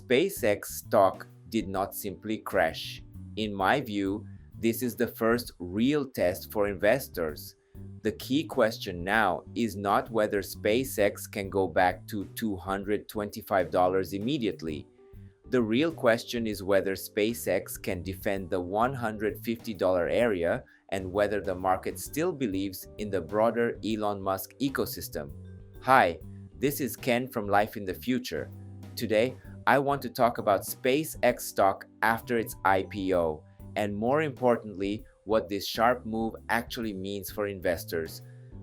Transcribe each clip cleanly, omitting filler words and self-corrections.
SpaceX stock did not simply crash. In my view, this is the first real test for investors. The key question now is not whether SpaceX can go back to $225 immediately. The real question is whether SpaceX can defend the $150 area and whether the market still believes in the broader Elon Musk ecosystem. Hi, this is Ken from Life in the Future. Today, I want to talk about SpaceX stock after its IPO, and more importantly, what this sharp move actually means for investors.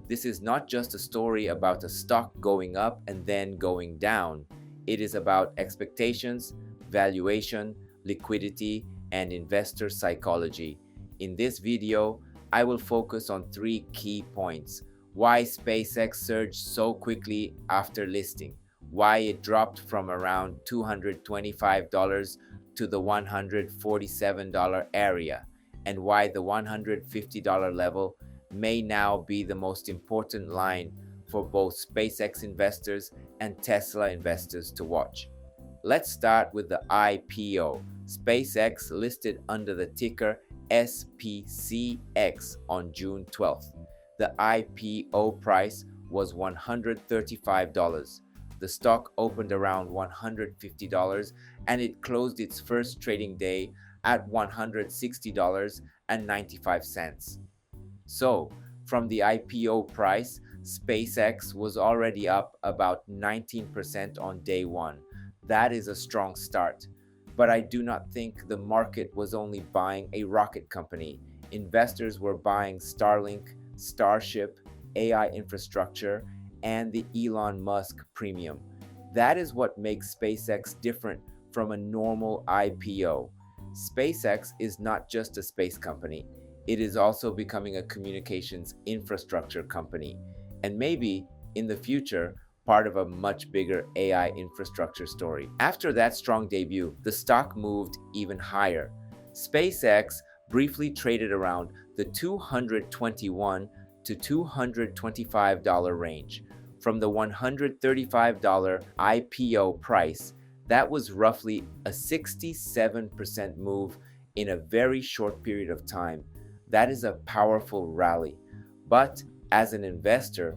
This is not just a story about a stock going up and then going down. It is about expectations, valuation, liquidity, and investor psychology. In this video, I will focus on three key points: why SpaceX surged so quickly after listing, why it dropped from around $225 to the $147 area, and why the $150 level may now be the most important line for both SpaceX investors and Tesla investors to watch. Let's start with the IPO. SpaceX listed under the ticker SPCX on June 12th. The IPO price was $135. The stock opened around $150 and it closed its first trading day at $160.95. So, from the IPO price, SpaceX was already up about 19% on day one. That is a strong start. But I do not think the market was only buying a rocket company. Investors were buying Starlink, Starship, AI infrastructure, and the Elon Musk premium. That is what makes SpaceX different from a normal IPO. SpaceX is not just a space company. It is also becoming a communications infrastructure company, and maybe, in the future, part of a much bigger AI infrastructure story. After that strong debut, the stock moved even higher. SpaceX briefly traded around the $221 to $225 range. From the $135 IPO price, that was roughly a 67% move in a very short period of time. That is a powerful rally. But as an investor,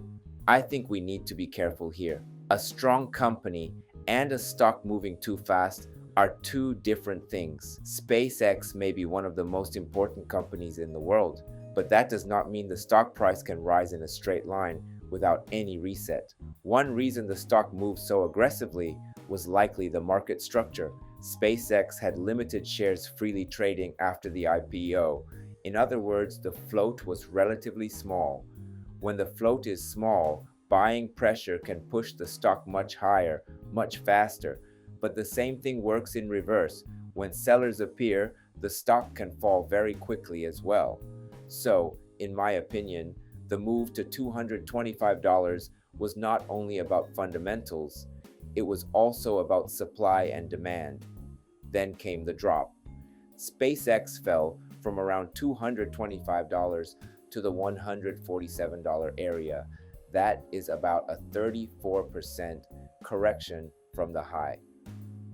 I think we need to be careful here. A strong company and a stock moving too fast are two different things. SpaceX may be one of the most important companies in the world, but that does not mean the stock price can rise in a straight line without any reset. One reason the stock moved so aggressively was likely the market structure. SpaceX had limited shares freely trading after the IPO. In other words, the float was relatively small. When the float is small, buying pressure can push the stock much higher, much faster. But the same thing works in reverse. When sellers appear, the stock can fall very quickly as well. So, in my opinion, the move to $225 was not only about fundamentals, it was also about supply and demand. Then came the drop. SpaceX fell from around $225 to the $147 area. That is about a 34% correction from the high.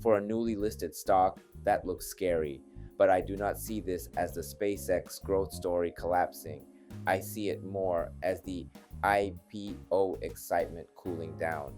For a newly listed stock, that looks scary, but I do not see this as the SpaceX growth story collapsing. I see it more as the IPO excitement cooling down.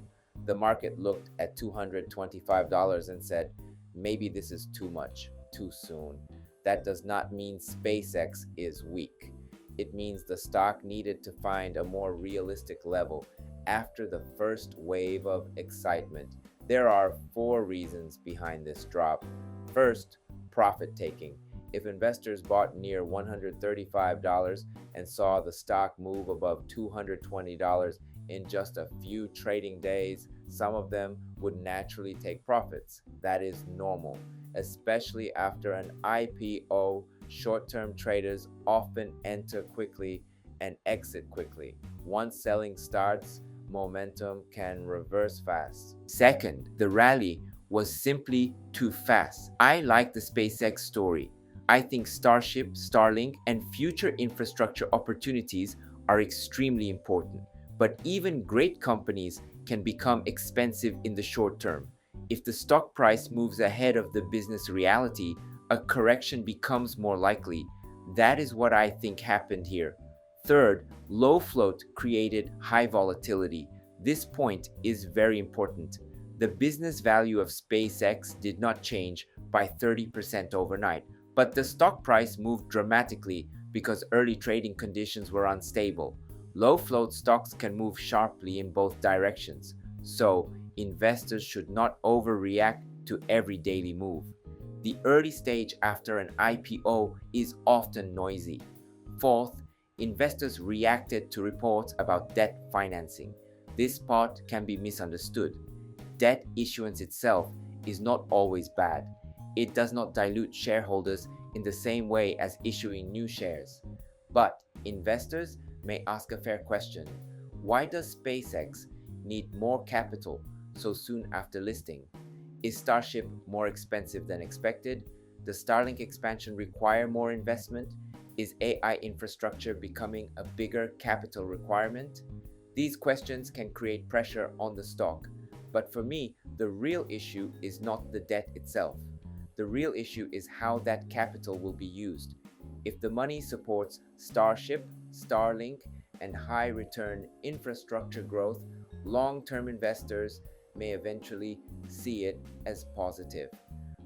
The market looked at $225 and said, maybe this is too much, too soon. That does not mean SpaceX is weak. It means the stock needed to find a more realistic level after the first wave of excitement. There are four reasons behind this drop. First, profit taking. If investors bought near $135 and saw the stock move above $220 in just a few trading days, some of them would naturally take profits. That is normal, especially after an IPO. Short-term traders often enter quickly and exit quickly. Once selling starts, momentum can reverse fast. Second, the rally was simply too fast. I like the SpaceX story. I think Starship, Starlink, and future infrastructure opportunities are extremely important. But even great companies can become expensive in the short term. If the stock price moves ahead of the business reality, a correction becomes more likely. That is what I think happened here. Third, low float created high volatility. This point is very important. The business value of SpaceX did not change by 30% overnight, but the stock price moved dramatically because early trading conditions were unstable. Low float stocks can move sharply in both directions, so investors should not overreact to every daily move. The early stage after an IPO is often noisy. Fourth, investors reacted to reports about debt financing. This part can be misunderstood. Debt issuance itself is not always bad. It does not dilute shareholders in the same way as issuing new shares. But investors may ask a fair question. Why does SpaceX need more capital so soon after listing? Is Starship more expensive than expected? Does Starlink expansion require more investment? Is AI infrastructure becoming a bigger capital requirement? These questions can create pressure on the stock. But for me, the real issue is not the debt itself. The real issue is how that capital will be used. If the money supports Starship, Starlink, and high-return infrastructure growth, long-term investors may eventually see it as positive.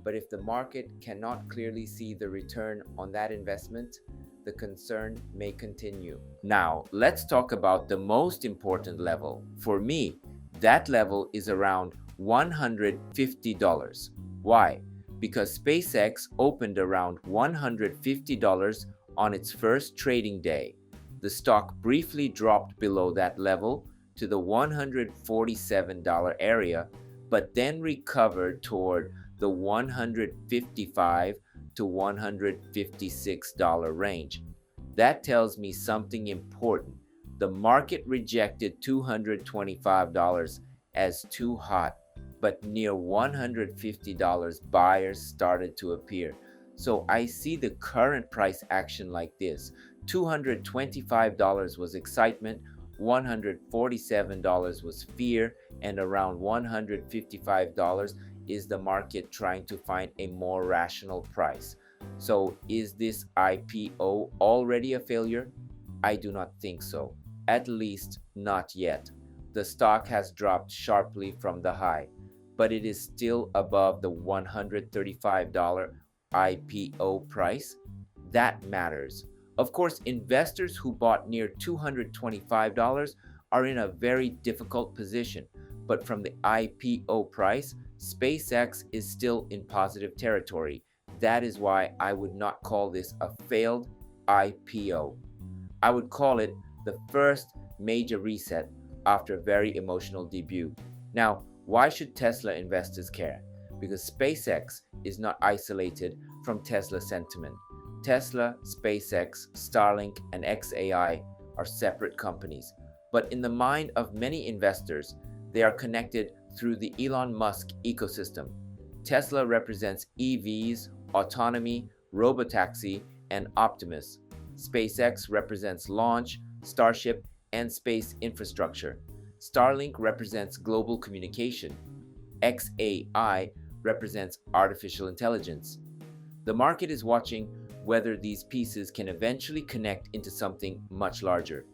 But if the market cannot clearly see the return on that investment, the concern may continue. Now, let's talk about the most important level. For me, that level is around $150. Why? Because SpaceX opened around $150 on its first trading day. The stock briefly dropped below that level to the $147 area, but then recovered toward the $155 to $156 range. That tells me something important. The market rejected $225 as too hot, but near $150 buyers started to appear. So I see the current price action like this. $225 was excitement, $147 was fear, and around $155 is the market trying to find a more rational price. So is this IPO already a failure? I do not think so. At least not yet. The stock has dropped sharply from the high, but it is still above the $135 IPO price. That matters. Of course, investors who bought near $225 are in a very difficult position, but from the IPO price, SpaceX is still in positive territory. That is why I would not call this a failed IPO. I would call it the first major reset after a very emotional debut. Now, why should Tesla investors care? Because SpaceX is not isolated from Tesla sentiment. Tesla, SpaceX, Starlink, and xAI are separate companies, but in the mind of many investors, they are connected through the Elon Musk ecosystem. Tesla represents EVs, autonomy, Robotaxi, and Optimus. SpaceX represents launch, Starship, and space infrastructure. Starlink represents global communication. xAI represents artificial intelligence. The market is watching whether these pieces can eventually connect into something much larger.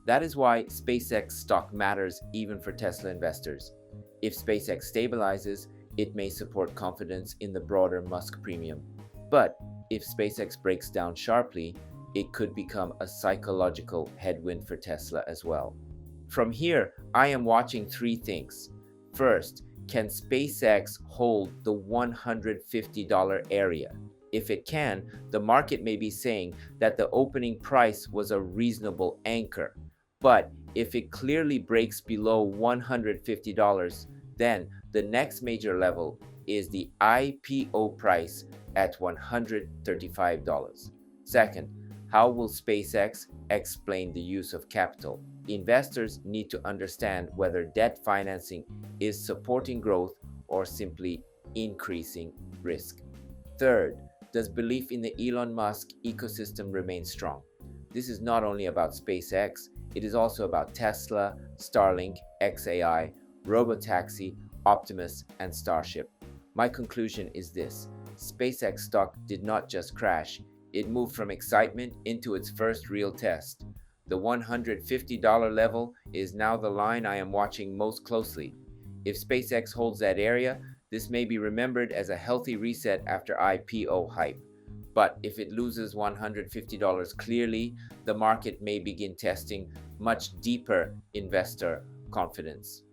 That is why SpaceX stock matters even for Tesla investors. If SpaceX stabilizes, it may support confidence in the broader Musk premium. But if SpaceX breaks down sharply, it could become a psychological headwind for Tesla as well. From here, I am watching three things. First, can SpaceX hold the $150 area? If it can, the market may be saying that the opening price was a reasonable anchor. But if it clearly breaks below $150, then the next major level is the IPO price at $135. Second, how will SpaceX explain the use of capital? Investors need to understand whether debt financing is supporting growth or simply increasing risk. Third, does belief in the Elon Musk ecosystem remain strong? This is not only about SpaceX, it is also about Tesla, Starlink, xAI, Robotaxi, Optimus, and Starship. My conclusion is this: SpaceX stock did not just crash, it moved from excitement into its first real test. The $150 level is now the line I am watching most closely. If SpaceX holds that area, this may be remembered as a healthy reset after IPO hype. But if it loses $150 clearly, the market may begin testing much deeper investor confidence.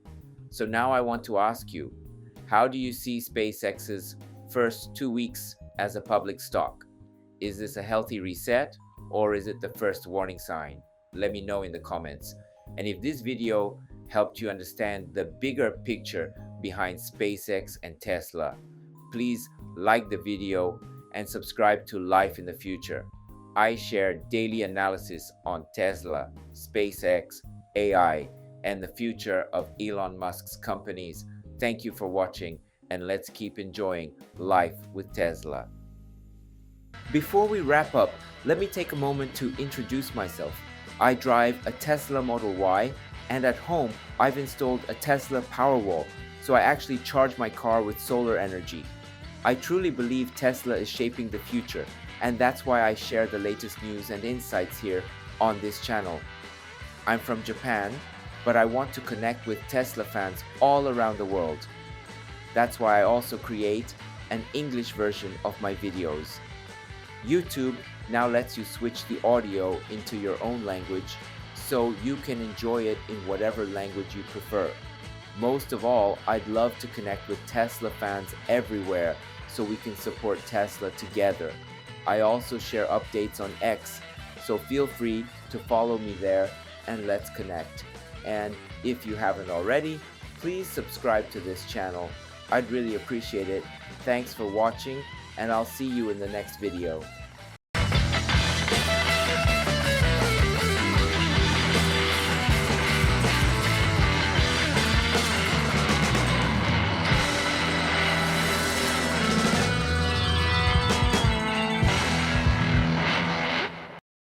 So now I want to ask you, how do you see SpaceX's first 2 weeks as a public stock? Is this a healthy reset, or is it the first warning sign? Let me know in the comments. And if this video helped you understand the bigger picture behind SpaceX and Tesla, please like the video and subscribe to Life in the Future. I share daily analysis on Tesla, SpaceX, AI, and the future of Elon Musk's companies. Thank you for watching, and let's keep enjoying life with Tesla. Before we wrap up, let me take a moment to introduce myself. I drive a Tesla Model Y, and at home I've installed a Tesla Powerwall, so I actually charge my car with solar energy. I truly believe Tesla is shaping the future, and that's why I share the latest news and insights here on this channel. I'm from Japan, but I want to connect with Tesla fans all around the world. That's why I also create an English version of my videos. YouTube now lets you switch the audio into your own language, so you can enjoy it in whatever language you prefer. Most of all, I'd love to connect with Tesla fans everywhere so we can support Tesla together. I also share updates on X, so feel free to follow me there and let's connect. And if you haven't already, please subscribe to this channel. I'd really appreciate it. Thanks for watching, and I'll see you in the next video.